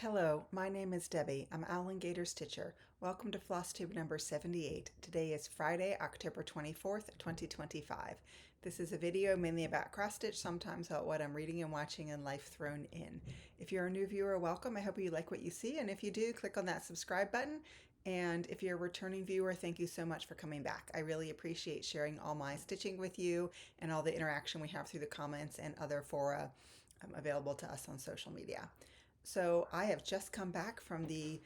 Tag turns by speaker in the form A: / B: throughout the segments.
A: Hello, my name is Debbie. I'm Owlandgator Stitcher. Welcome to Flosstube number 78. Today is Friday, October 24th, 2025. This is a video mainly about cross stitch, sometimes about what I'm reading and watching and life thrown in. If you're a new viewer, welcome. I hope you like what you see, and if you do, click on that subscribe button. And if you're a returning viewer, thank you so much for coming back. I really appreciate sharing all my stitching with you and all the interaction we have through the comments and other fora available to us on social media. So I have just come back from the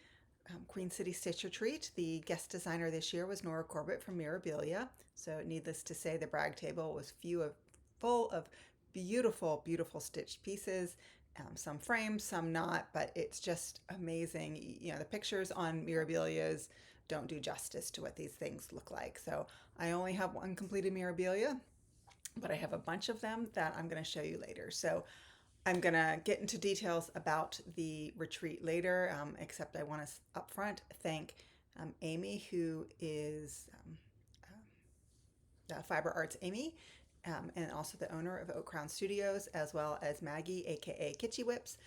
A: Queen City Stitch Retreat. The guest designer this year was Nora Corbett from Mirabilia. So needless to say, the brag table was full of beautiful, beautiful stitched pieces. Some framed, some not, but it's just amazing. You know, the pictures on Mirabilia's don't do justice to what these things look like. So I only have one completed Mirabilia, but I have a bunch of them that I'm going to show you later. So I'm going to get into details about the retreat later, except I want to up front thank Amy, who is Fiber Arts Amy, and also the owner of Oak Crown Studios, as well as Maggie, aka Kitschy Whips,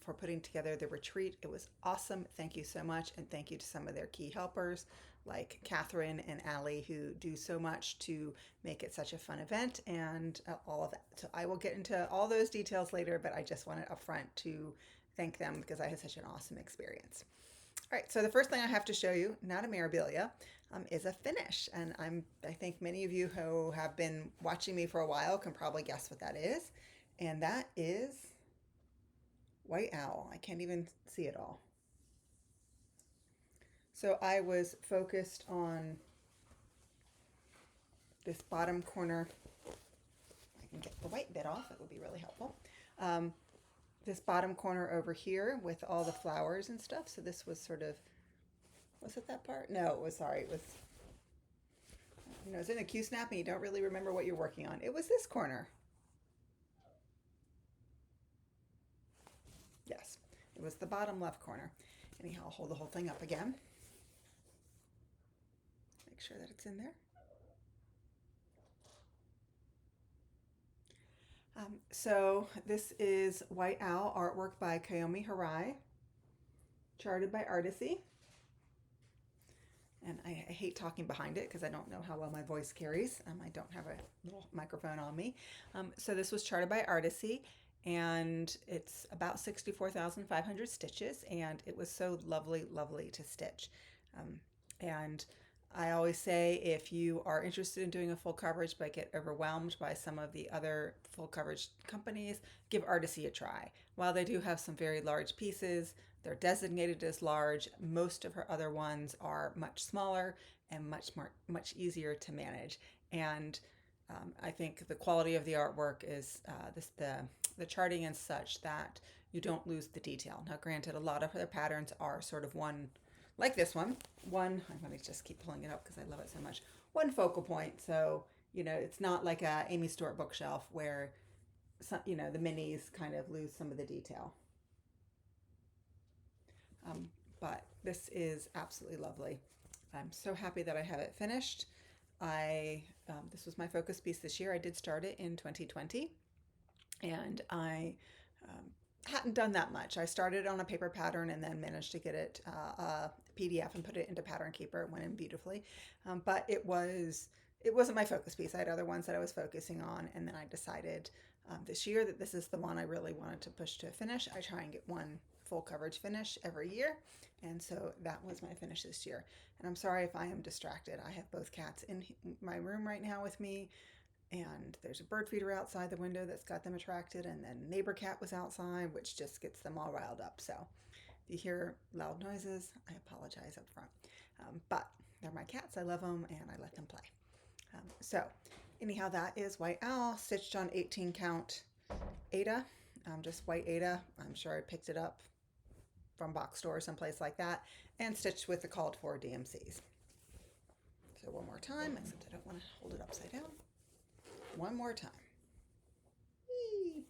A: for putting together the retreat. It was awesome. Thank you so much, and thank you to some of their key helpers like Catherine and Allie, who do so much to make it such a fun event and all of that. So I will get into all those details later, but I just wanted up front to thank them because I had such an awesome experience. All right, so the first thing I have to show you, not a Mirabilia, is a finish. And I think many of you who have been watching me for a while can probably guess what that is. And that is White Owl. I can't even see it all. So I was focused on this bottom corner. I can get the white bit off, it would be really helpful. This bottom corner over here with all the flowers and stuff. So this was sort of, was it that part? No, it was, sorry, it was, you know, it's in a Q-snap and you don't really remember what you're working on. It was this corner. Yes, it was the bottom left corner. Anyhow, I'll hold the whole thing up again. Make sure that it's in there. So this is White Owl artwork by Kayomi Harai, charted by Artisy. And I hate talking behind it because I don't know how well my voice carries. I don't have a little microphone on me. So this was charted by Artisy, and it's about 64,500 stitches, and it was so lovely, lovely to stitch. And I always say if you are interested in doing a full coverage but get overwhelmed by some of the other full coverage companies, give Artisy a try. While they do have some very large pieces, they're designated as large. Most of her other ones are much smaller and much easier to manage. And I think the quality of the artwork is the charting is such that you don't lose the detail. Now, granted, a lot of their patterns are sort of one, like this one, I'm going to just keep pulling it up because I love it so much. One focal point. So, you know, it's not like a Amy Stewart bookshelf where, some, you know, the minis kind of lose some of the detail. But this is absolutely lovely. I'm so happy that I have it finished. This was my focus piece this year. I did start it in 2020, and I hadn't done that much. I started on a paper pattern and then managed to get it a PDF and put it into Pattern Keeper. It went in beautifully, but it wasn't my focus piece. I had other ones that I was focusing on, and then I decided this year that this is the one I really wanted to push to a finish. I try and get one full coverage finish every year, and so that was my finish this year. And I'm sorry if I am distracted. I have both cats in my room right now with me, and there's a bird feeder outside the window that's got them attracted, and then neighbor cat was outside, which just gets them all riled up. So if you hear loud noises, I apologize up front, but they're my cats. I love them and I let them play. So anyhow, that is White Owl stitched on 18 count Aida, just white Aida. I'm sure I picked it up from box store or someplace like that, and stitched with the called for DMCs. So one more time, except I don't want to hold it upside down. One more time. Whee!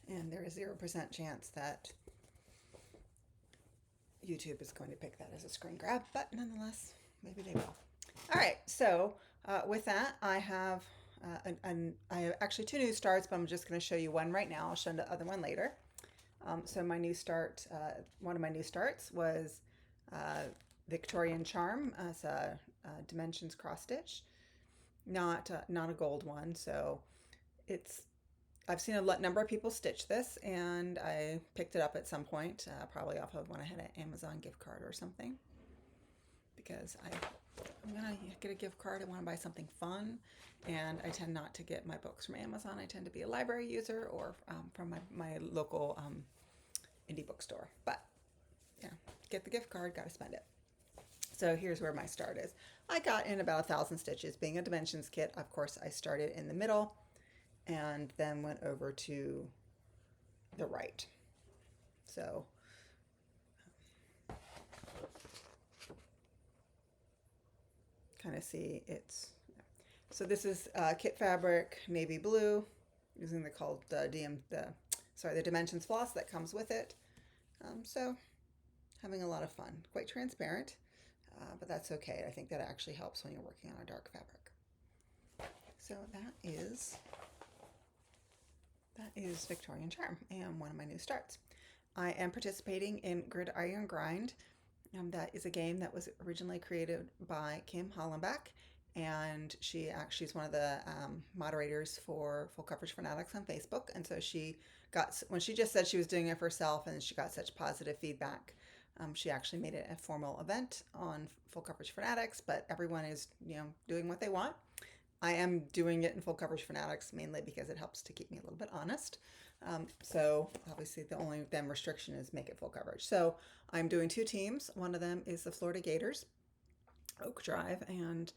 A: And there is 0% chance that YouTube is going to pick that as a screen grab, but nonetheless, maybe they will. All right, so with that, I have and I have actually two new starts, but I'm just going to show you one right now. I'll show the other one later. So my new start, one of my new starts was uh, Victorian Charm as a dimensions cross stitch, not a gold one. So it's I've seen a number of people stitch this, and I picked it up at some point, probably off of when I had an Amazon gift card or something, because I'm gonna get a gift card. I want to buy something fun, and I tend not to get my books from Amazon. I tend to be a library user or from my local indie bookstore. But yeah, get the gift card, got to spend it. So here's where my start is. I got in about 1,000 stitches. Being a dimensions kit, of course, I started in the middle and then went over to the right. So kind of see so this is kit fabric navy blue using the called the dimensions floss that comes with it. So having a lot of fun, quite transparent, but that's okay. I think that actually helps when you're working on a dark fabric. So that is Victorian Charm and one of my new starts. I am participating in Gridiron Grind. That is a game that was originally created by Kim Hollenbach, and she's one of the moderators for Full Coverage Fanatics on Facebook. And so when she just said she was doing it for herself, and she got such positive feedback, she actually made it a formal event on Full Coverage Fanatics. But everyone is doing what they want. I am doing it in Full Coverage Fanatics mainly because it helps to keep me a little bit honest. So obviously the only then restriction is make it full coverage. So I'm doing two teams. One of them is the Gators, Oak Drive, and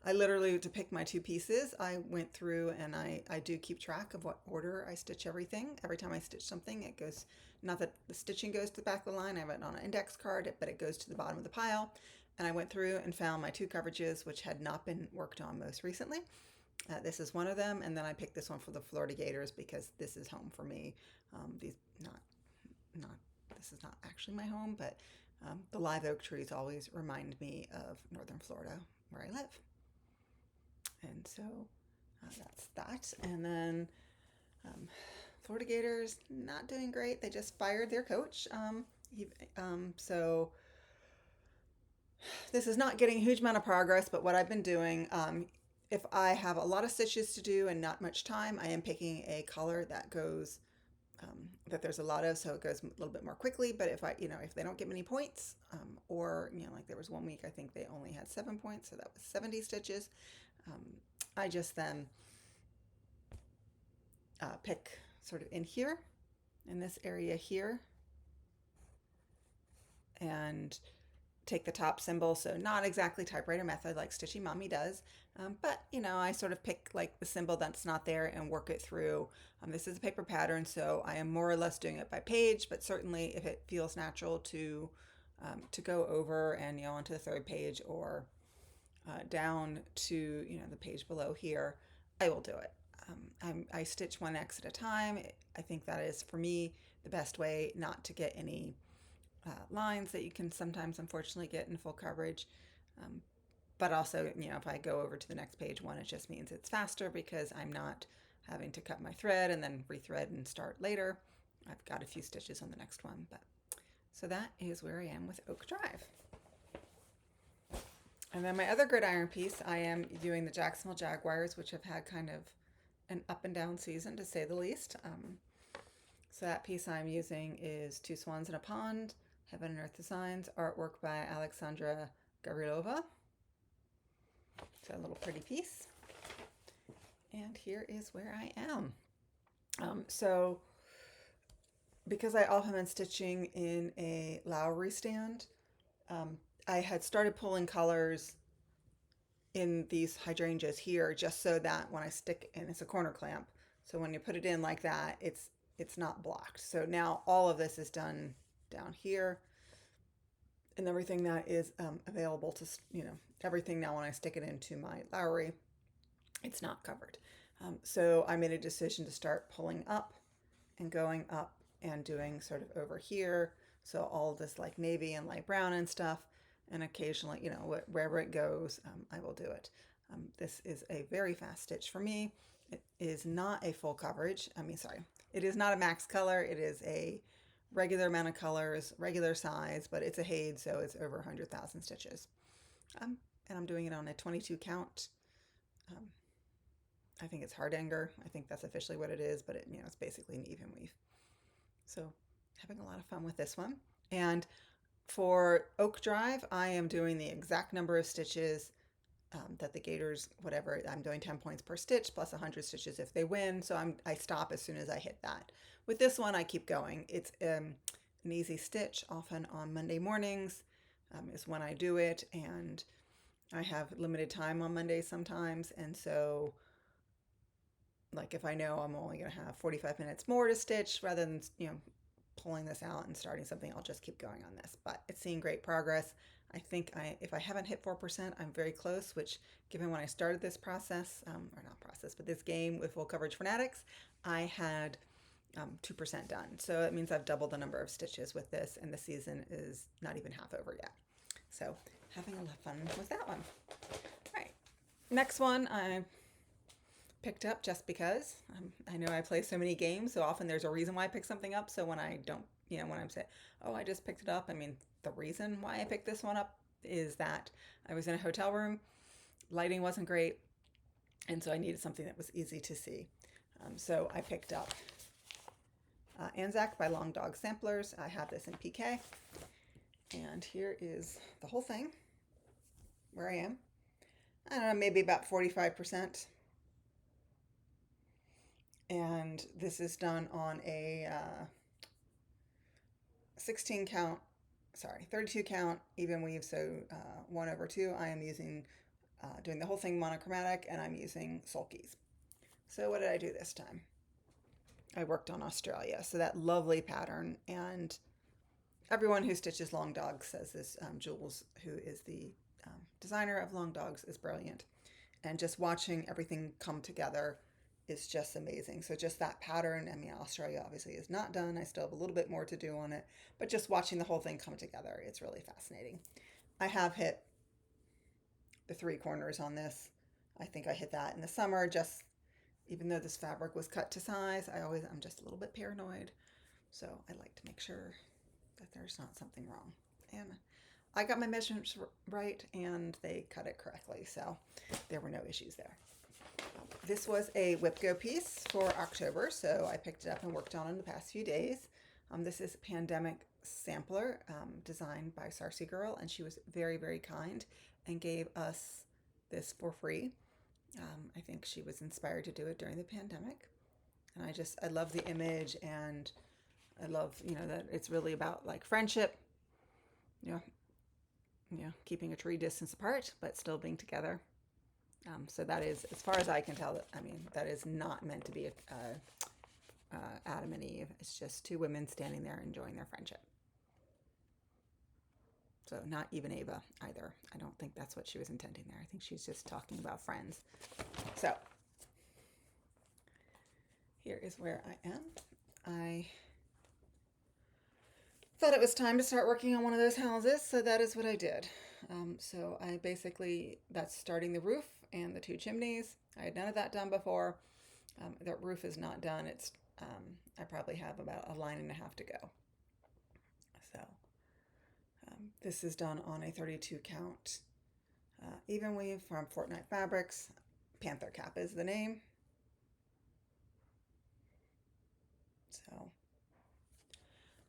A: I literally, to pick my two pieces, I went through and I do keep track of what order I stitch everything. Every time I stitch something, it goes, not that the stitching goes to the back of the line, I have it on an index card, but it goes to the bottom of the pile. And I went through and found my two coverages, which had not been worked on most recently. This is one of them, and then I picked this one for the Gators because this is home for me. This is not actually my home, but the live oak trees always remind me of northern Florida, where I live. And so that's that. And then Gators not doing great. They just fired their coach. So this is not getting a huge amount of progress, but what I've been doing, if I have a lot of stitches to do and not much time, I am picking a color that goes, that there's a lot of, so it goes a little bit more quickly. But if they don't get many points, or, like there was one week, I think they only had 7 points, so that was 70 stitches. I just then pick sort of in here, in this area here, and take the top symbol. So not exactly typewriter method like Stitchy Mommy does, but I sort of pick like the symbol that's not there and work it through. This is a paper pattern, so I am more or less doing it by page, but certainly if it feels natural to go over and onto the third page or down to the page below here, I will do it. I stitch one X at a time. I think that is, for me, the best way not to get any lines that you can sometimes unfortunately get in full coverage. But also, if I go over to the next page one, it just means it's faster because I'm not having to cut my thread and then rethread and start later. I've got a few stitches on the next one. So that is where I am with Oak Drive. And then my other gridiron piece, I am doing the Jacksonville Jaguars, which have had kind of an up and down season, to say the least. So that piece I'm using is Two Swans in a Pond, Heaven and Earth Designs, artwork by Alexandra Gavrilova. So a little pretty piece. And here is where I am. So because I often been stitching in a Lowry stand, I had started pulling colors in these hydrangeas here just so that when I stick, and it's a corner clamp, so when you put it in like that, it's not blocked. So now all of this is done down here, and everything that is available to, everything now when I stick it into my Lowry, it's not covered. So I made a decision to start pulling up and going up and doing sort of over here. So all this like navy and light brown and stuff, and occasionally, wherever it goes, I will do it. This is a very fast stitch for me. It is not a full coverage. It is not a max color. It is a regular amount of colors, regular size, but it's a Haid, so it's over 100,000 stitches. And I'm doing it on a 22 count. Um, I think it's Hardanger. I think that's officially what it is, but it's basically an even weave. So having a lot of fun with this one. And for Oak Drive, I am doing the exact number of stitches that the Gators, whatever, I'm doing 10 points per stitch plus 100 stitches if they win. So I stop as soon as I hit that. With this one, I keep going. It's an easy stitch. Often on Monday mornings is when I do it. And I have limited time on Mondays sometimes. And so like if I know I'm only going to have 45 minutes more to stitch rather than, pulling this out and starting something, I'll just keep going on this. But it's seeing great progress. I think if I haven't hit 4%, I'm very close, which given when I started this process, or not process, but this game with Full Coverage Fanatics, I had 2% done. So it means I've doubled the number of stitches with this, and the season is not even half over yet. So having a lot of fun with that one. All right. Next one I picked up just because I know I play so many games, so often there's a reason why I pick something up. So when I don't, when I'm saying, oh, I just picked it up, the reason why I picked this one up is that I was in a hotel room, lighting wasn't great, and so I needed something that was easy to see. So I picked up Anzac by Long Dog Samplers. I have this in PK, and here is the whole thing where I am. I don't know, maybe about 45%. And this is done on a 32 count even weave, so 1/2. I am using, doing the whole thing monochromatic, and I'm using sulkies. So what did I do this time? I worked on Australia, so that lovely pattern, and everyone who stitches Long Dogs says this. Jules, who is the designer of Long Dogs, is brilliant, and just watching everything come together is just amazing. So just that pattern, Australia obviously is not done. I still have a little bit more to do on it, but just watching the whole thing come together, it's really fascinating. I have hit the 3 corners on this. I think I hit that in the summer, just even though this fabric was cut to size, I'm just a little bit paranoid. So I like to make sure that there's not something wrong. And I got my measurements right, and they cut it correctly. So there were no issues there. This was a Whip Go piece for October, so I picked it up and worked on it in the past few days. This is a Pandemic sampler designed by Sarcy Girl, and she was very, very kind and gave us this for free. I think she was inspired to do it during the pandemic, and I love the image, and I love, that it's really about like friendship, keeping a tree distance apart, but still being together. So that is, as far as I can tell, that is not meant to be Adam and Eve. It's just 2 women standing there enjoying their friendship. So not even Ava either. I don't think that's what she was intending there. I think she's just talking about friends. So here is where I am. I thought it was time to start working on one of those houses, so that is what I did. So that's starting the roof and the 2 chimneys. I had none of that done before. The roof is not done. I probably have about a line and a half to go. So this is done on a 32 count even weave from Fortnite Fabrics. Panther Cap is the name. So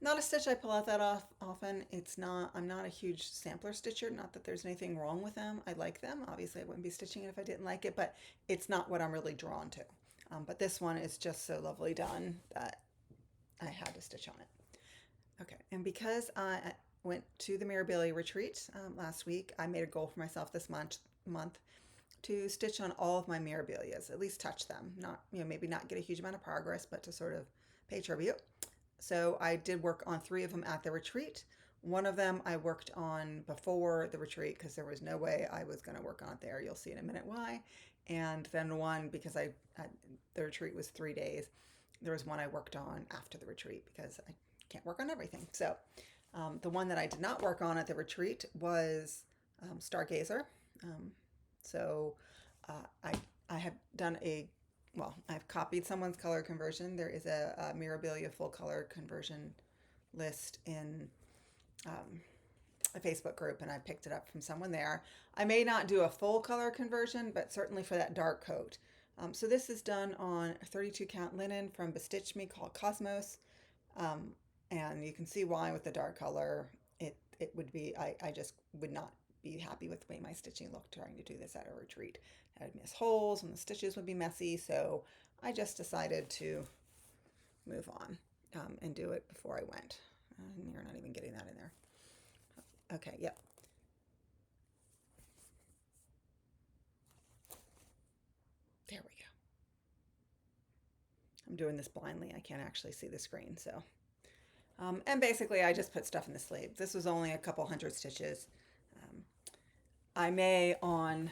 A: not a stitch I pull out that often. I'm not a huge sampler stitcher. Not that there's anything wrong with them. I like them. Obviously, I wouldn't be stitching it if I didn't like it, but it's not what I'm really drawn to. But this one is just so lovely done that I had to stitch on it. Okay, and because I went to the Mirabilia retreat last week, I made a goal for myself this month to stitch on all of my Mirabilias, at least touch them. Not, maybe not get a huge amount of progress, but to sort of pay tribute. So I did work on 3 of them at the retreat. One of them I worked on before the retreat because there was no way I was going to work on it there. You'll see in a minute why. And then one, because the retreat was 3 days, there was one I worked on after the retreat because I can't work on everything. So the one that I did not work on at the retreat was Stargazer. So I have done I've copied someone's color conversion. There is a Mirabilia full color conversion list in um, a Facebook group, and I picked it up from someone there. I may not do a full color conversion, but certainly for that dark coat. So this is done on a 32 count linen from Bestitch Me called Cosmos. Um, and you can see why with the dark color, it would be, I just would not be happy with the way my stitching looked trying to do this at a retreat. I would miss holes and the stitches would be messy. So I just decided to move on and do it before I went. And you're not even getting that in there. Okay, yep. There we go. I'm doing this blindly. I can't actually see the screen, so. And basically, I just put stuff in the sleeve. This was only a couple hundred stitches. I may, on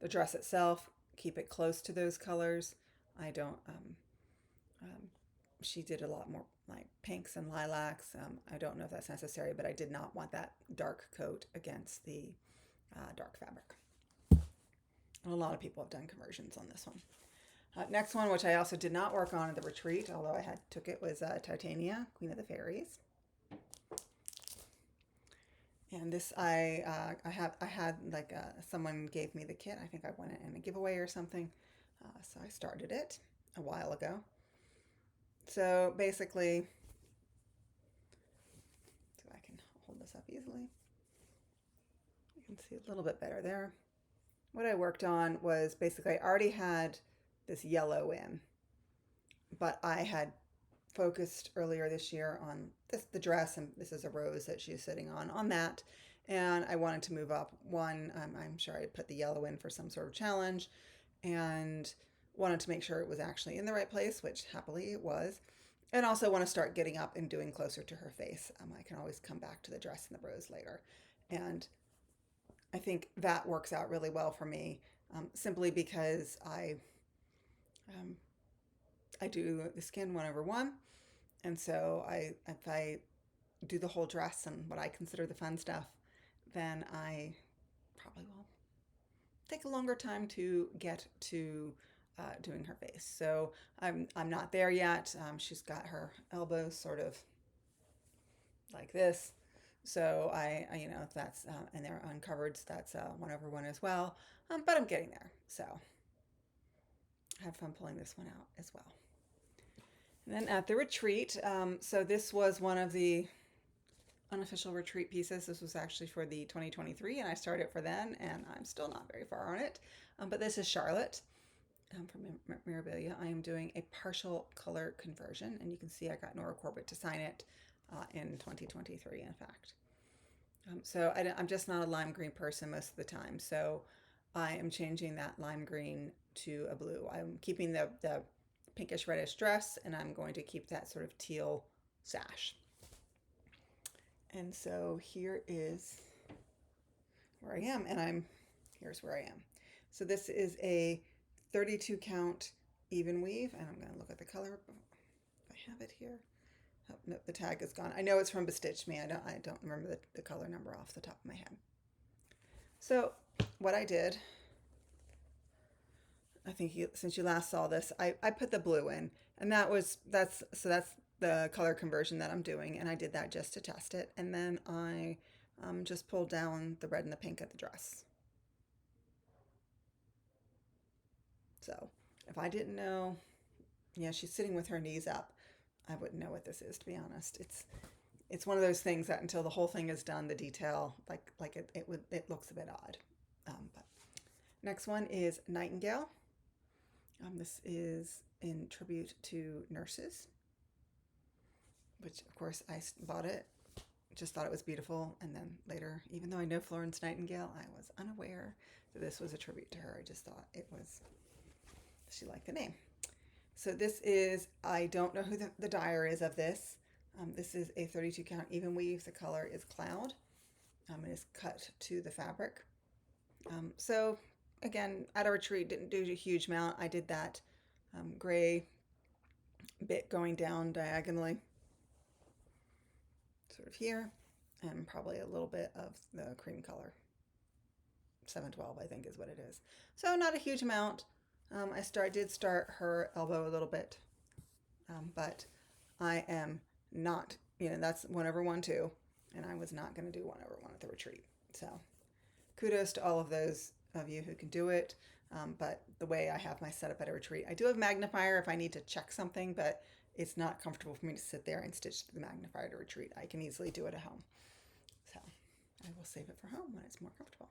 A: the dress itself, keep it close to those colors. I don't, she did a lot more like pinks and lilacs. I don't know if that's necessary, but I did not want that dark coat against the dark fabric. And a lot of people have done conversions on this one. Next one, which I also did not work on at the retreat, although I took it, was Titania, Queen of the Fairies. And this I had like someone gave me the kit. I think I won it in a giveaway or something. So I started it a while ago. So basically, so I can hold this up easily. You can see a little bit better there. What I worked on was basically I already had this yellow in, but I had focused earlier this year on the dress, and this is a rose that she's sitting on that, and I wanted to move up one. I'm sure I put the yellow in for some sort of challenge, and wanted to make sure it was actually in the right place, which happily it was, and also want to start getting up and doing closer to her face. I can always come back to the dress and the rose later, and I think that works out really well for me, simply because I do the skin 1/1, and so if I do the whole dress and what I consider the fun stuff, then I probably will take a longer time to get to doing her face. So I'm not there yet. She's got her elbows sort of like this. So I if that's and they're uncovered, so that's 1/1 as well. But I'm getting there. So I have fun pulling this one out as well. And then at the retreat, so this was one of the unofficial retreat pieces. This was actually for the 2023, and I started for then, and I'm still not very far on it. But this is Charlotte from Mirabilia. I am doing a partial color conversion, and you can see I got Nora Corbett to sign it in 2023, in fact. So I'm just not a lime green person most of the time, so I am changing that lime green to a blue. I'm keeping the pinkish reddish dress, and I'm going to keep that sort of teal sash. And so here is where I am, and here's where I am. So this is a 32 count even weave, and I'm going to look at the color if I have it here. Oh, no, the tag is gone. I know it's from Bestitch Me. I don't remember the color number off the top of my head. So what I did, I think since you last saw this, I put the blue in, and that's the color conversion that I'm doing, and I did that just to test it, and then I just pulled down the red and the pink at the dress. So if I didn't know, yeah, she's sitting with her knees up, I wouldn't know what this is, to be honest. It's one of those things that until the whole thing is done, the detail it looks a bit odd. But next one is Nightingale. This is in tribute to nurses, which of course I bought it, just thought it was beautiful, and then later, even though I know Florence Nightingale, I was unaware that this was a tribute to her. I just thought she liked the name. So this is, I don't know who the dyer is of this. This is a 32 count even weave. The color is Cloud. It is cut to the fabric. So again, at a retreat, didn't do a huge amount. I did that gray bit going down diagonally, sort of here, and probably a little bit of the cream color 712, I think is what it is. So not a huge amount. I did start her elbow a little bit, but I am not, that's 1/1 too, and I was not going to do 1/1 at the retreat. So kudos to all of those of you who can do it. But the way I have my setup at a retreat, I do have magnifier if I need to check something, but it's not comfortable for me to sit there and stitch the magnifier at a retreat. I can easily do it at home. So I will save it for home when it's more comfortable.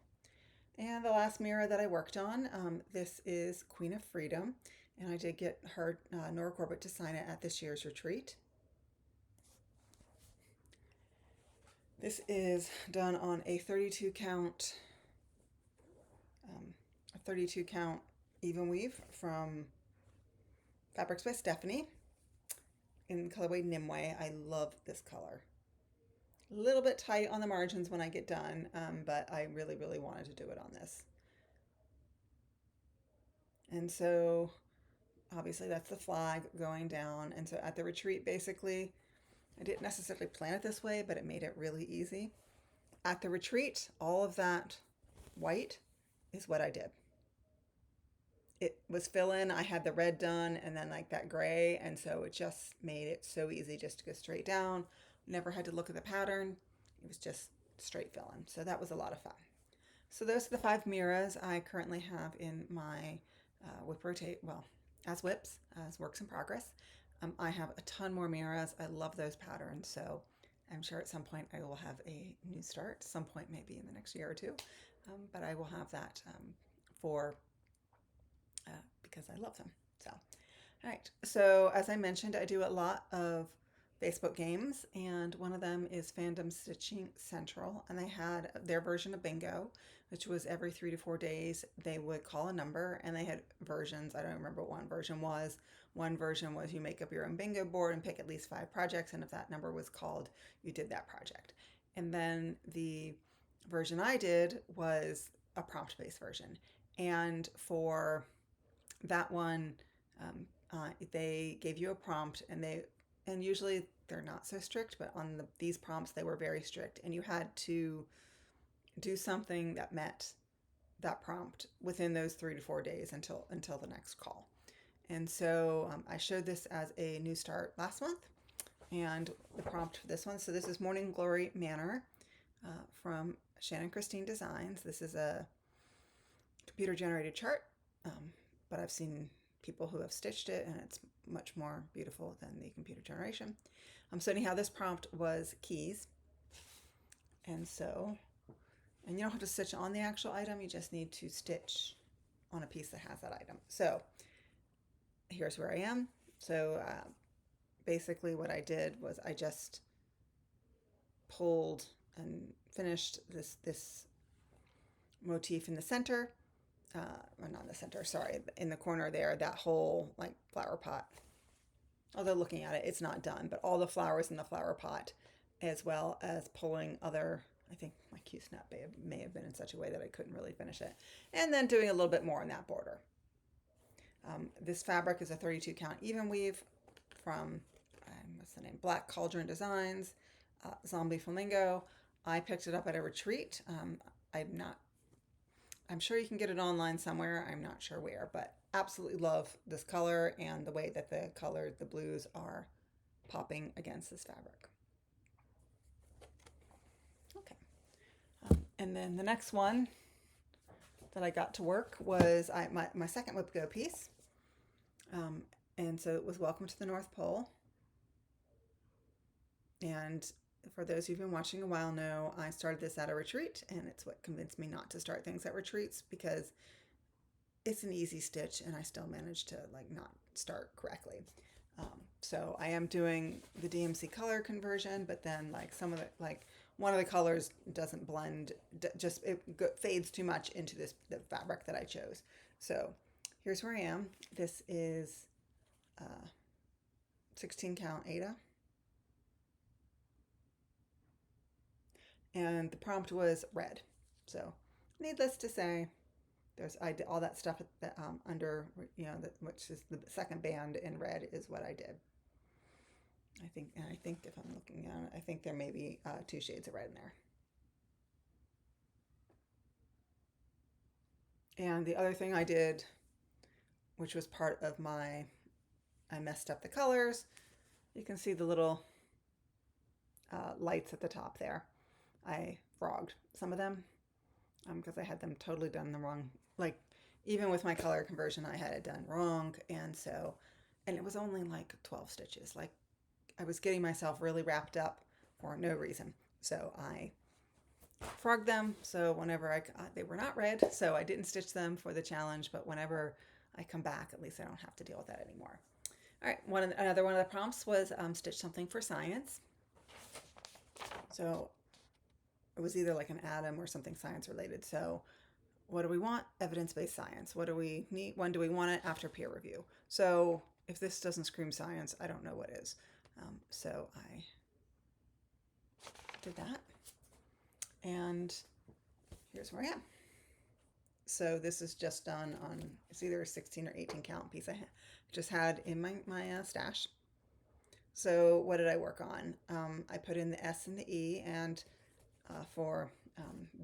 A: And the last mirror that I worked on, this is Queen of Freedom, and I did get her, Nora Corbett, to sign it at this year's retreat. This is done on a 32 count even weave from Fabrics by Stephanie in colorway Nimue. I love this color. A little bit tight on the margins when I get done, but I really, really wanted to do it on this. And so obviously that's the flag going down. And so at the retreat, basically, I didn't necessarily plan it this way, but it made it really easy. At the retreat, all of that white is what I did. It was fill-in. I had the red done and then like that gray, and so it just made it so easy just to go straight down. Never had to look at the pattern. It was just straight fill-in. So that was a lot of fun. So those are the 5 mirrors I currently have in my whip rotate, well, as whips, as works in progress. I have a ton more mirrors. I love those patterns, so I'm sure at some point I will have a new start, some point maybe in the next year or two, but I will have that because I love them. So, all right. So as I mentioned, I do a lot of Facebook games, and one of them is Fandom Stitching Central, and they had their version of bingo, which was every 3 to 4 days they would call a number, and they had versions. I don't remember what one version was. One version was you make up your own bingo board and pick at least 5 projects, and if that number was called, you did that project. And then the version I did was a prompt-based version, and for that one, they gave you a prompt, and usually they're not so strict, but on these prompts they were very strict, and you had to do something that met that prompt within those 3 to 4 days until the next call. And so I showed this as a new start last month, and the prompt for this one. So this is Morning Glory Manor from Shannon Christine Designs. This is a computer generated chart. But I've seen people who have stitched it, and it's much more beautiful than the computer generation. So anyhow, this prompt was keys. And you don't have to stitch on the actual item, you just need to stitch on a piece that has that item. So here's where I am. So basically what I did was I just pulled and finished this motif in the center. Or not in the center, sorry, in the corner there, that whole like flower pot. Although looking at it, it's not done, but all the flowers in the flower pot, as well as pulling other, I think my Q-snap may have been in such a way that I couldn't really finish it. And then doing a little bit more in that border. This fabric is a 32 count even weave from, what's the name? Black Cauldron Designs, Zombie Flamingo. I picked it up at a retreat. I'm sure you can get it online somewhere. I'm not sure where, but absolutely love this color and the way that the blues are popping against this fabric. Okay. And then the next one that I got to work was my second Whip Go piece. And so it was Welcome to the North Pole. And for those who've been watching a while know, I started this at a retreat, and it's what convinced me not to start things at retreats, because it's an easy stitch and I still managed to like not start correctly. So I am doing the DMC color conversion, but then like some of the, like one of the colors doesn't blend, just it fades too much into the fabric that I chose. So here's where I am. This is 16 count Ada. And the prompt was red. So needless to say, I did all that stuff under, which is the second band in red is what I did. I think if I'm looking at it, I think there may be 2 shades of red in there. And the other thing I did, which was part of I messed up the colors. You can see the little lights at the top there. I frogged some of them because I had them totally done the wrong, like even with my color conversion, I had it done wrong. And it was only like 12 stitches. Like I was getting myself really wrapped up for no reason. So I frogged them. So they were not red, so I didn't stitch them for the challenge, but whenever I come back, at least I don't have to deal with that anymore. All right, another one of the prompts was stitch something for science. So it was either like an atom or something science related. So what do we want? Evidence-based science. What do we need? When do we want it? After peer review. So if this doesn't scream science, I don't know what is. So I did that. And here's where I am. So this is just done on, it's either a 16 or 18 count piece I just had in my stash. So what did I work on? I put in the S and the E, and for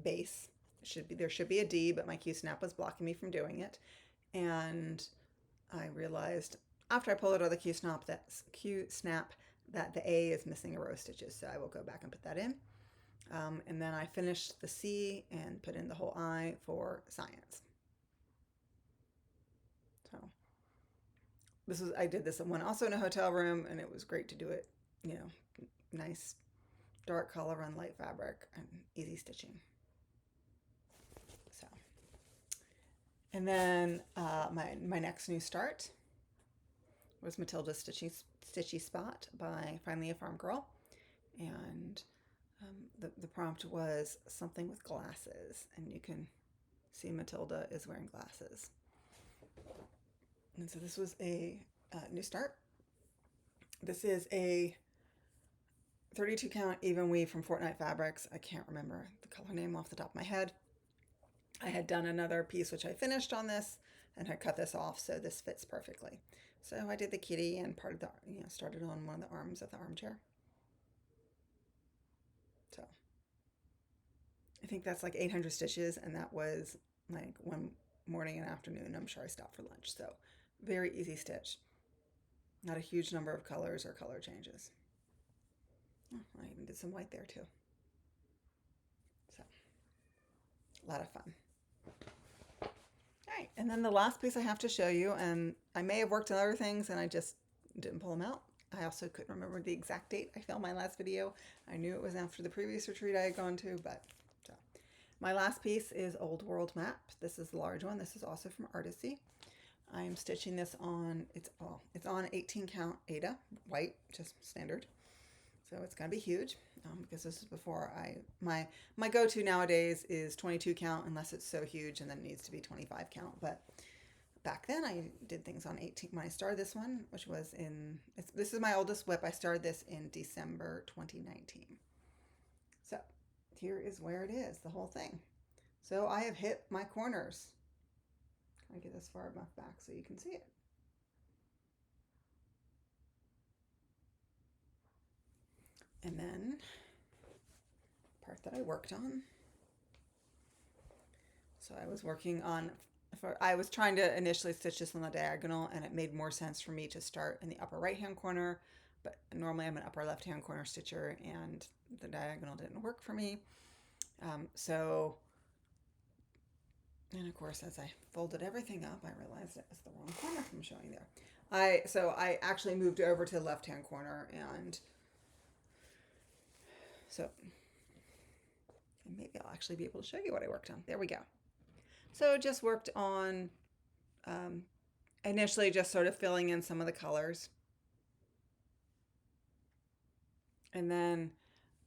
A: base, there should be a D, but my Q-snap was blocking me from doing it. And I realized after I pulled it out of the Q-snap that the A is missing a row of stitches. So I will go back and put that in. And then I finished the C and put in the whole I for science. So I did this one also in a hotel room, and it was great to do it, nice dark color on light fabric and easy stitching. So, and then my next new start was Matilda's Stitchy Spot by Finally a Farm Girl. And the prompt was something with glasses, and you can see Matilda is wearing glasses. And so this was a new start. This is a 32 count even weave from Fortnite Fabrics. I can't remember the color name off the top of my head. I had done another piece which I finished on this and had cut this off, so this fits perfectly. So I did the kitty and part of the, started on one of the arms of the armchair. So I think that's like 800 stitches, and that was like one morning and afternoon. I'm sure I stopped for lunch. So very easy stitch. Not a huge number of colors or color changes. Oh, I even did some white there too. So a lot of fun. All right, and then the last piece I have to show you, and I may have worked on other things and I just didn't pull them out. I also couldn't remember the exact date I filmed my last video. I knew it was after the previous retreat I had gone to, but so. My last piece is Old World Map. This is the large one. This is also from Artisy. I am stitching this on, it's on 18 count Aida, white, just standard. So it's going to be huge because this is before my go-to nowadays is 22 count unless it's so huge, and then it needs to be 25 count. But back then I did things on 18 when I started this one, which was this is my oldest WIP. I started this in December 2019. So here is where it is, the whole thing. So I have hit my corners. Can I get this far enough back so you can see it? And then part that I worked on. So I was working on, I was trying to initially stitch this on the diagonal, and it made more sense for me to start in the upper right hand corner, but normally I'm an upper left hand corner stitcher, and the diagonal didn't work for me. And of course, as I folded everything up, I realized it was the wrong corner I'm showing there. So I actually moved over to the left hand corner, and so maybe I'll actually be able to show you what I worked on. There we go. So just worked on initially just sort of filling in some of the colors. And then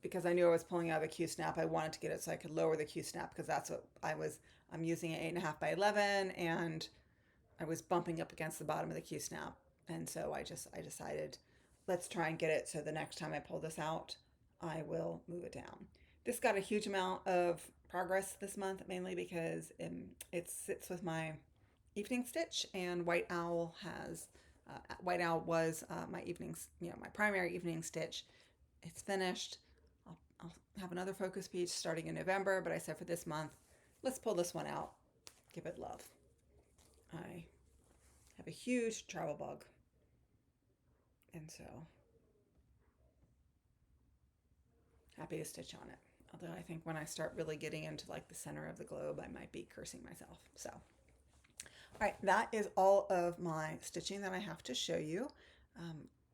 A: because I knew I was pulling out of a Q-snap, I wanted to get it so I could lower the Q-snap, because that's what I'm using an 8.5 by 11, and I was bumping up against the bottom of the Q-snap. And so I decided, let's try and get it so the next time I pull this out, I will move it down. This got a huge amount of progress this month, mainly because it sits with my evening stitch, and White Owl was my my primary evening stitch. It's finished. I'll have another focus piece starting in November, but I said for this month, let's pull this one out give it love. I have a huge travel bug, and so happy to stitch on it. Although I think when I start really getting into like the center of the globe, I might be cursing myself. So, all right, that is all of my stitching that I have to show you.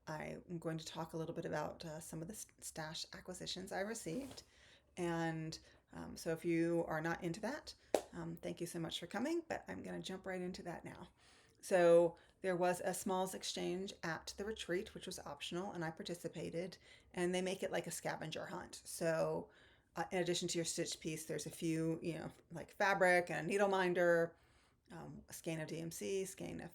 A: I'm going to talk a little bit about some of the stash acquisitions I received. And so if you are not into that, thank you so much for coming, but I'm going to jump right into that now. So there was a smalls exchange at the retreat, which was optional, and I participated, and they make it like a scavenger hunt. So in addition to your stitch piece, there's a few, like fabric and a needle minder, a skein of DMC, skein of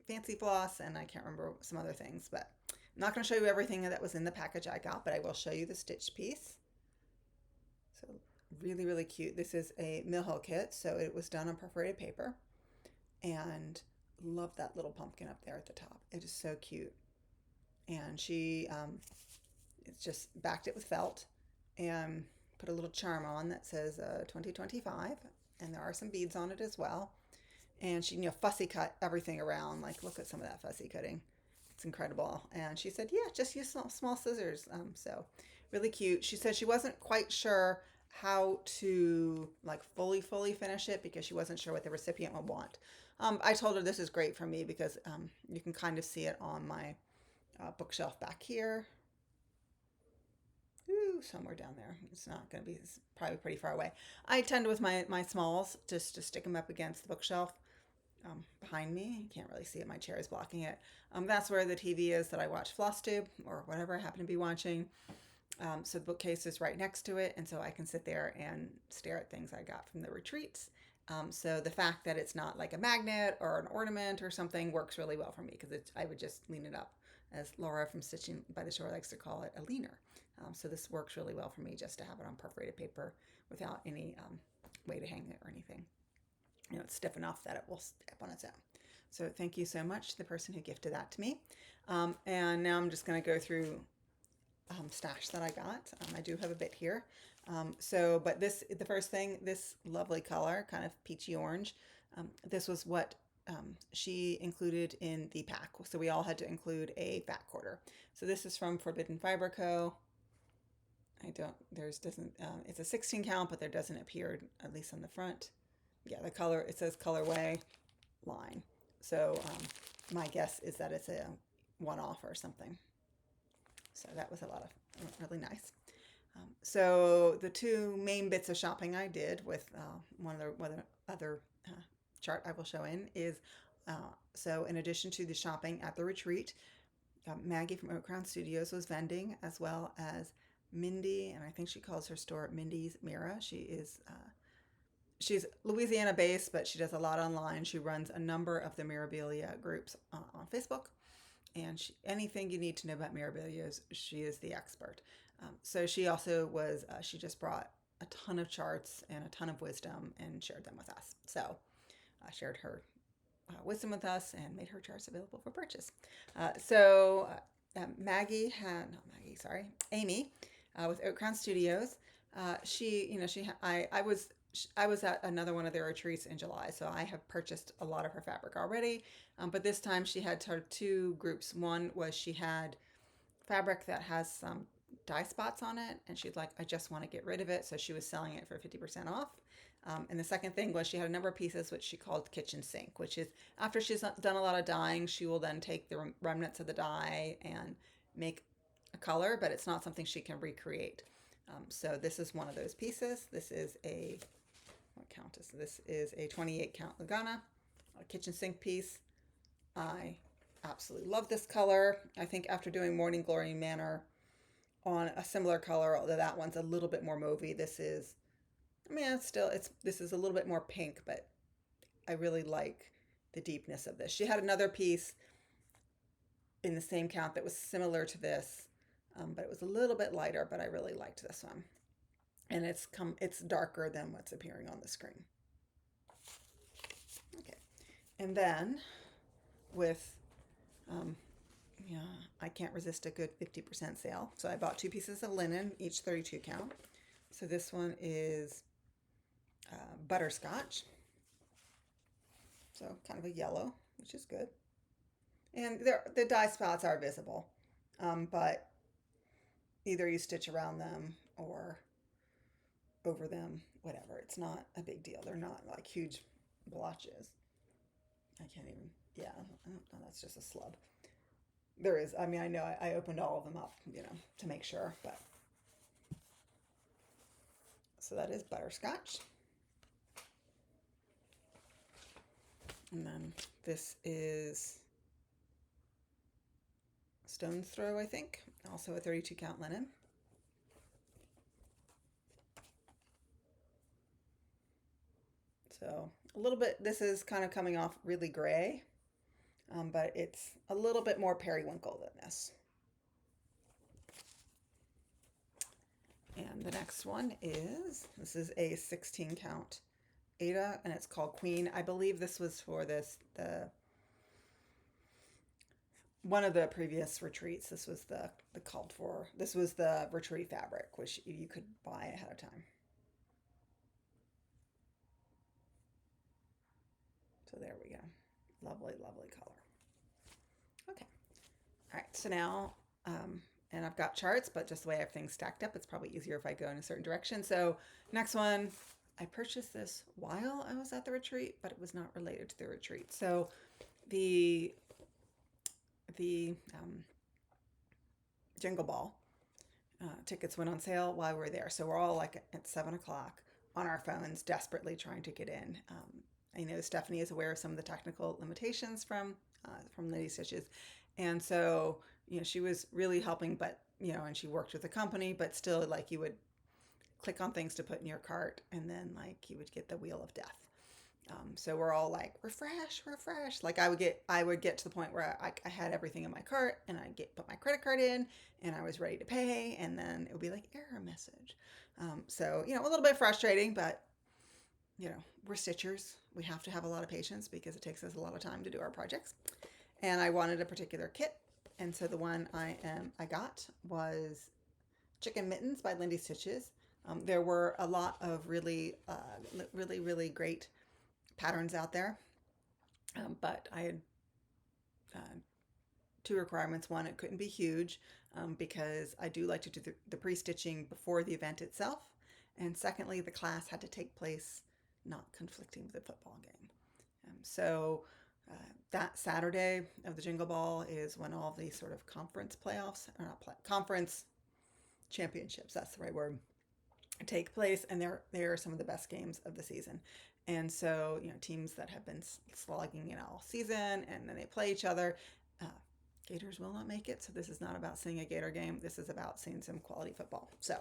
A: fancy floss, and I can't remember some other things, but I'm not going to show you everything that was in the package I got, but I will show you the stitch piece. So really, really cute. This is a Millhill kit, so it was done on perforated paper, and love that little pumpkin up there at the top. It is so cute. And she it's just backed it with felt and put a little charm on that says 2025, and there are some beads on it as well. And she, fussy cut everything around. Like, look at some of that fussy cutting. It's incredible. And she said, yeah, just use small scissors. So really cute. She said she wasn't quite sure how to like fully finish it because she wasn't sure what the recipient would want. I told her this is great for me because you can kind of see it on my bookshelf back here. Ooh, somewhere down there. It's not going to be, it's probably pretty far away. I tend with my smalls just to stick them up against the bookshelf behind me. You can't really see it. My chair is blocking it. That's where the TV is that I watch Flosstube or whatever I happen to be watching. So the bookcase is right next to it, and so I can sit there and stare at things I got from the retreats. So the fact that it's not like a magnet or an ornament or something works really well for me because I would just lean it up, as Laura from Stitching by the Shore likes to call it, a leaner. So this works really well for me just to have it on perforated paper without any way to hang it or anything. It's stiff enough that it will step on its own. So thank you so much to the person who gifted that to me. And now I'm just going to go through stash that I got. I do have a bit here. But the first thing, this lovely color, kind of peachy orange, this was what she included in the pack. So we all had to include a fat quarter. So this is from Forbidden Fiber Co. It's a 16 count, but there doesn't appear, at least on the front. Yeah, the color, it says colorway line. So my guess is that it's a one-off or something. So that was really nice. So the two main bits of shopping I did with one of the other chart I will show in is, so in addition to the shopping at the retreat, Maggie from Oak Crown Studios was vending, as well as Mindy, and I think she calls her store Mindy's Mira. She's Louisiana based, but she does a lot online. She runs a number of the Mirabilia groups on Facebook, and anything you need to know about Mirabilia, she is the expert. So she also she just brought a ton of charts and a ton of wisdom and shared them with us. So I shared her wisdom with us and made her charts available for purchase. Amy with Oak Crown Studios. I was at another one of their retreats in July, so I have purchased a lot of her fabric already. But this time she had two groups. One was she had fabric that has some dye spots on it, and she's like, I just want to get rid of it. So she was selling it for 50% off. And the second thing was she had a number of pieces which she called kitchen sink, which is after she's done a lot of dyeing, she will then take the remnants of the dye and make a color, but it's not something she can recreate. So this is one of those pieces. This is a 28 count Lugana, a kitchen sink piece. I absolutely love this color. I think after doing Morning Glory Manor on a similar color, although that one's a little bit more mauvey, this is a little bit more pink, but I really like the deepness of this. She had another piece in the same count that was similar to this, but it was a little bit lighter, but I really liked this one. And it's darker than what's appearing on the screen. Okay. And then with, I can't resist a good 50% sale. So I bought two pieces of linen, each 32 count. So this one is butterscotch. So kind of a yellow, which is good. And the dye spots are visible, but either you stitch around them or over them, whatever. It's not a big deal. They're not like huge blotches. I can't even, yeah, oh, that's just a slub. There is, I mean, I know I opened all of them up, to make sure, but. So that is butterscotch. And then this is stone's throw, I think. Also a 32 count linen. So a little bit, this is kind of coming off really gray, but it's a little bit more periwinkle than this. And the next one this is a 16 count Ada, and it's called Queen. I believe this was for one of the previous retreats. This was this was the retreat fabric, which you could buy ahead of time. So there we go. Lovely, lovely color. Okay. All right. So now, and I've got charts, but just the way everything's stacked up, it's probably easier if I go in a certain direction. So next one, I purchased this while I was at the retreat, but it was not related to the retreat. So the Jingle Ball tickets went on sale while we were there. So we're all like at 7 o'clock on our phones, desperately trying to get in. I know Stephanie is aware of some of the technical limitations from Lady Stitches. And so, she was really helping, but, and she worked with the company, but still, like, you would click on things to put in your cart, and then, like, you would get the wheel of death. So we're all like, refresh. Like I would get to the point where I had everything in my cart, and put my credit card in, and I was ready to pay, and then it would be like error message. So, a little bit frustrating, but we're stitchers. We have to have a lot of patience because it takes us a lot of time to do our projects. And I wanted a particular kit. And so the one I got was Chicken Mittens by Lindy Stitches. There were a lot of really, really great patterns out there. But I had two requirements. One, it couldn't be huge because I do like to do the pre-stitching before the event itself. And secondly, the class had to take place not conflicting with the football game. So that Saturday of the Jingle Ball is when all the sort of conference playoffs, or not conference championships, that's the right word, take place, and they are some of the best games of the season. And so, teams that have been slogging it all season, and then they play each other. Gators will not make it, so this is not about seeing a Gator game. This is about seeing some quality football. So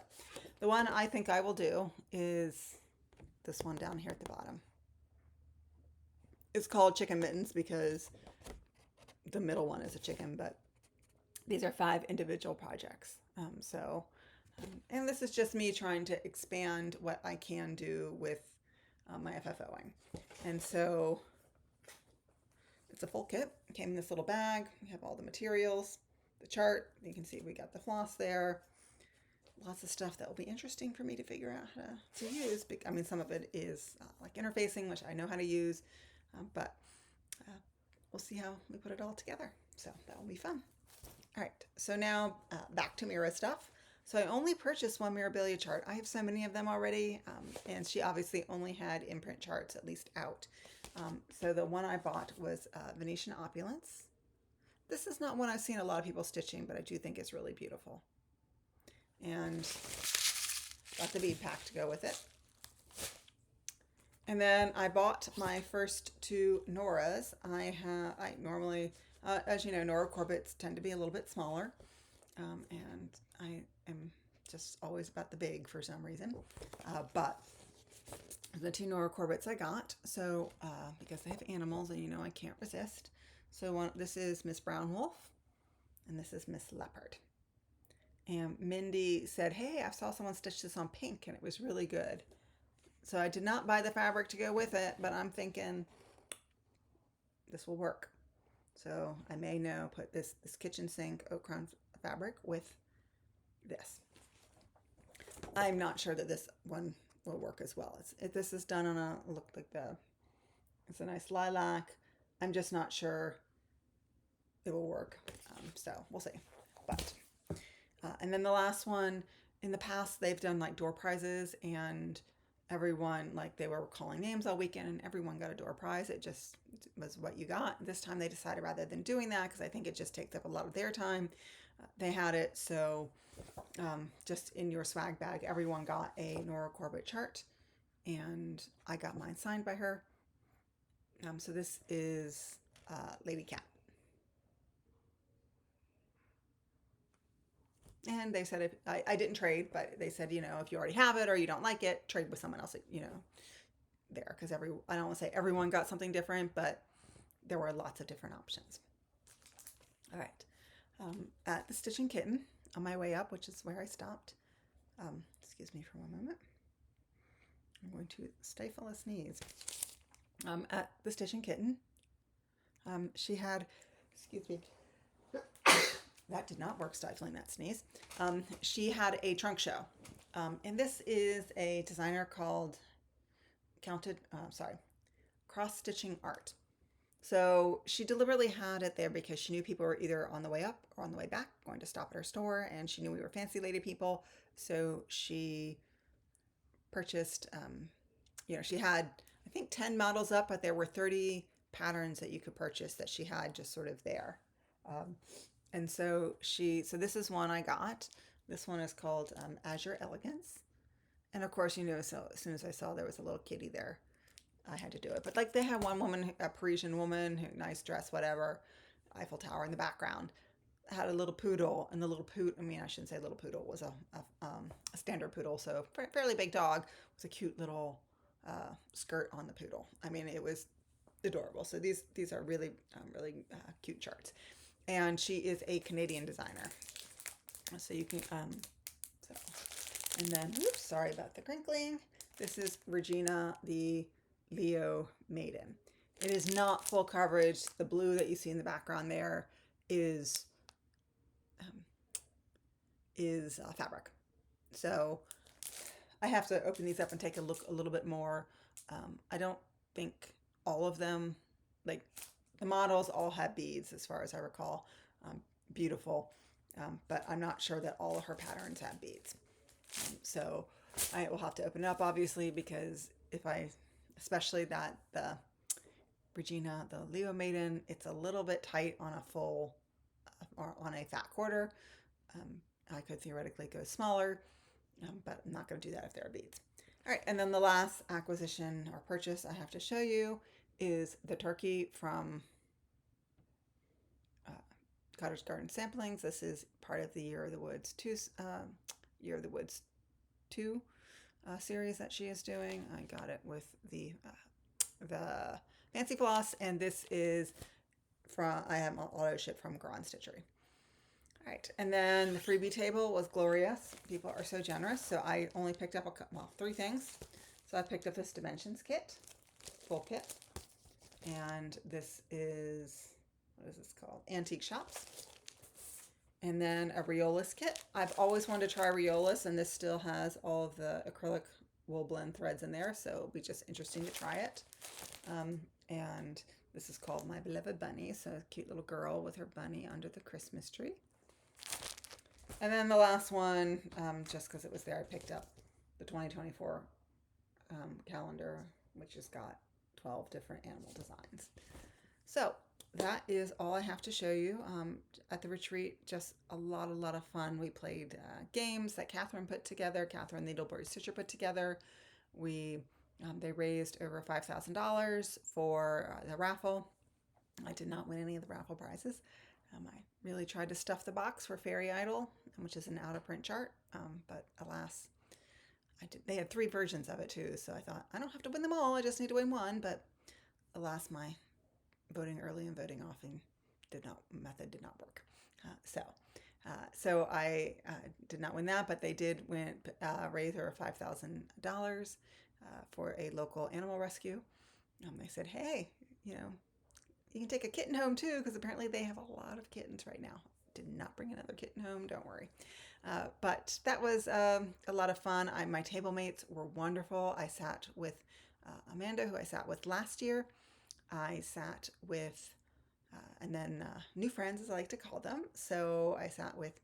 A: the one I think I will do is this one down here at the bottom. It's called Chicken Mittens because the middle one is a chicken, but these are 5 individual projects. And this is just me trying to expand what I can do with my FFOing. And so it's a full kit. It came in this little bag. We have all the materials, the chart. You can see we got the floss there. Lots of stuff that will be interesting for me to figure out how to use. I mean, some of it is like interfacing, which I know how to use, but we'll see how we put it all together. So that will be fun. All right, so now back to Mira stuff. So I only purchased one Mirabilia chart. I have so many of them already, and she obviously only had imprint charts at least out. So the one I bought was Venetian Opulence. This is not one I've seen a lot of people stitching, but I do think it's really beautiful. And got the bead pack to go with it. And then I bought my first 2 Noras. I normally, as you know, Nora Corbetts tend to be a little bit smaller, and I am just always about the big for some reason. But the 2 Nora Corbetts I got, so because they have animals, and I can't resist. So this is Miss Brown Wolf, and this is Miss Leopard. And Mindy said, hey, I saw someone stitch this on pink, and it was really good. So I did not buy the fabric to go with it, but I'm thinking this will work. So I may now put this kitchen sink oak crown fabric with this. I'm not sure that this one will work as well. This is done on a, look like It's a nice lilac. I'm just not sure it will work. So we'll see. But and then the last one, in the past, they've done like door prizes, and everyone, like, they were calling names all weekend and everyone got a door prize. It just was what you got. This time they decided, rather than doing that, because I think it just takes up a lot of their time, they had it. So just in your swag bag, everyone got a Nora Corbett chart, and I got mine signed by her. So this is Lady Cat. And they said, if I didn't trade, but they said, if you already have it or you don't like it, trade with someone else, there. Because I don't want to say everyone got something different, but there were lots of different options. All right. At the Stitching Kitten, on my way up, which is where I stopped. Excuse me for one moment. I'm going to stifle a sneeze. At the Stitching Kitten, she had, excuse me, that did not work, stifling that sneeze. She had a trunk show. And this is a designer called Cross Stitching Art. So she deliberately had it there because she knew people were either on the way up or on the way back, going to stop at her store, and she knew we were fancy lady people. So she purchased, she had, I think, 10 models up, but there were 30 patterns that you could purchase that she had just sort of there. And so this is one I got. This one is called Azure Elegance. And of course, so as soon as I saw there was a little kitty there, I had to do it. But like, they had one woman, a Parisian woman, nice dress, whatever, Eiffel Tower in the background, had a little poodle, and the little poodle, I shouldn't say little poodle, was a standard poodle, so fairly big dog, with a cute little skirt on the poodle. It was adorable. So these are really, really cute charts. And she is a Canadian designer. So you can, and then, oops, sorry about the crinkling. This is Regina, the Leo Maiden. It is not full coverage. The blue that you see in the background there is fabric. So I have to open these up and take a look a little bit more. I don't think all of them, like, the models all have beads, as far as I recall. Beautiful. But I'm not sure that all of her patterns have beads. So I will have to open it up, obviously, because especially the Regina, the Leo Maiden, it's a little bit tight on a full, or on a fat quarter. I could theoretically go smaller, but I'm not going to do that if there are beads. All right, and then the last acquisition or purchase I have to show you is the turkey from Cottage Garden Samplings. This is part of the Year of the Woods 2 series that she is doing. I got it with the Fancy Floss, and this is I have auto ship from Grand Stitchery. All right, and then the freebie table was glorious. People are so generous. So I only picked up 3 things. So I picked up this Dimensions kit, full kit, and this is, what is this called? Antique Shops. And then a Riolis kit. I've always wanted to try Riolis, and this still has all of the acrylic wool blend threads in there, so it'll be just interesting to try it. And this is called My Beloved Bunny, so a cute little girl with her bunny under the Christmas tree. And then the last one, just because it was there, I picked up the 2024 calendar, which has got 12 different animal designs. So that is all I have to show you. At the retreat, just a lot of fun. We played games that Catherine put together, Catherine Needleberry Stitcher put together. They raised over $5,000 for the raffle. I did not win any of the raffle prizes. I really tried to stuff the box for Fairy Idol, which is an out-of-print chart, but alas, they had 3 versions of it too, so I thought, I don't have to win them all, I just need to win one, but alas, my voting early and voting often method did not work. So I did not win that, but they did raise over $5,000 for a local animal rescue. They said, hey, you can take a kitten home too, because apparently they have a lot of kittens right now. Did not bring another kitten home, don't worry. But that was a lot of fun. My table mates were wonderful. I sat with Amanda, who I sat with last year. I sat with, and then new friends, as I like to call them. So I sat with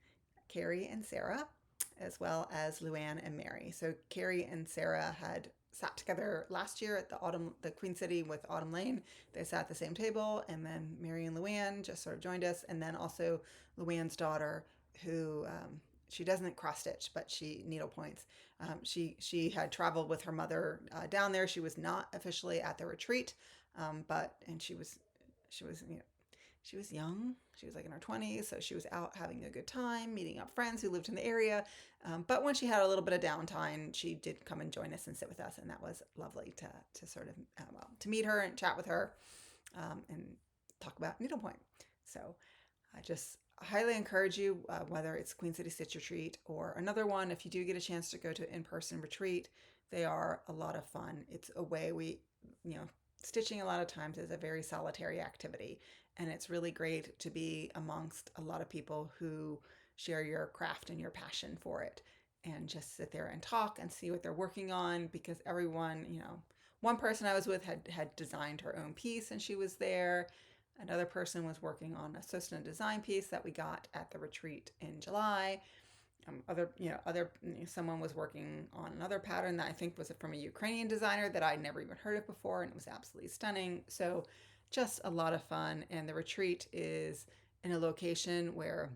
A: Carrie and Sarah, as well as Luann and Mary. So Carrie and Sarah had sat together last year at the Queen City with Autumn Lane. They sat at the same table, and then Mary and Luann just sort of joined us, and then also Luann's daughter, who she doesn't cross stitch, but she needle points. She had traveled with her mother down there. She was not officially at the retreat, but and she was she was young. She was like in her 20s, so she was out having a good time, meeting up friends who lived in the area. But when she had a little bit of downtime, she did come and join us and sit with us, and that was lovely to sort of to meet her and chat with her and talk about needlepoint. So I just highly encourage you, whether it's Queen City Stitch Retreat or another one, if you do get a chance to go to in-person retreat, they are a lot of fun. It's a way stitching a lot of times is a very solitary activity, and it's really great to be amongst a lot of people who share your craft and your passion for it, and just sit there and talk and see what they're working on, because everyone, one person I was with had designed her own piece and she was there. Another person was working on a Sosna design piece that we got at the retreat in July. Someone was working on another pattern that I think was from a Ukrainian designer that I'd never even heard of before, and it was absolutely stunning. So just a lot of fun. And the retreat is in a location where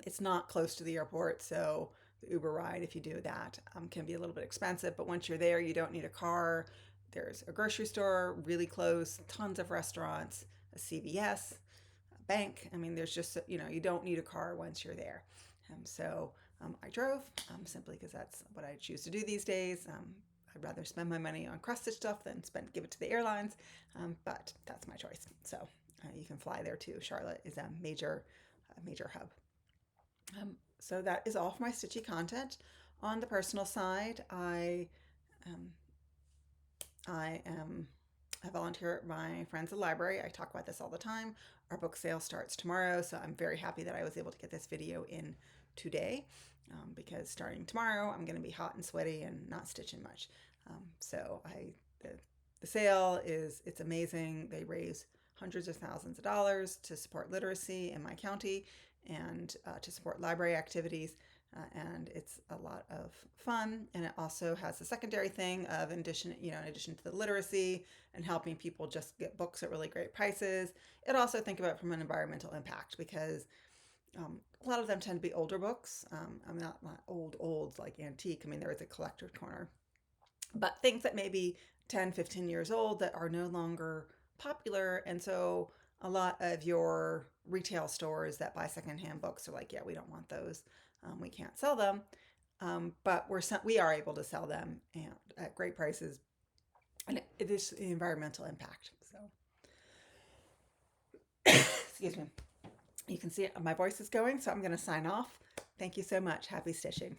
A: it's not close to the airport, so the Uber ride, if you do that, can be a little bit expensive. But once you're there, you don't need a car. There's a grocery store really close, tons of restaurants, a CVS, a bank. I mean, there's just, you don't need a car once you're there. I drove simply because that's what I choose to do these days. I'd rather spend my money on cross stitch stuff than give it to the airlines, but that's my choice. So you can fly there too. Charlotte is a major hub. So that is all for my stitchy content. On the personal side, I am a volunteer at my friend's library. I talk about this all the time. Our book sale starts tomorrow, so I'm very happy that I was able to get this video in today, because starting tomorrow, I'm going to be hot and sweaty and not stitching much. The sale it's amazing. They raise hundreds of thousands of dollars to support literacy in my county and to support library activities. And it's a lot of fun. And it also has the secondary thing of, in addition to the literacy and helping people just get books at really great prices, it also think about it from an environmental impact, because a lot of them tend to be older books. I'm not old like antique. I mean, there is a collector's corner, but things that may be 10, 15 years old that are no longer popular. And so a lot of your retail stores that buy secondhand books are like, yeah, we don't want those. We can't sell them. But we are able to sell them at great prices. And it is the environmental impact. So, excuse me. You can see my voice is going, so I'm going to sign off. Thank you so much. Happy stitching.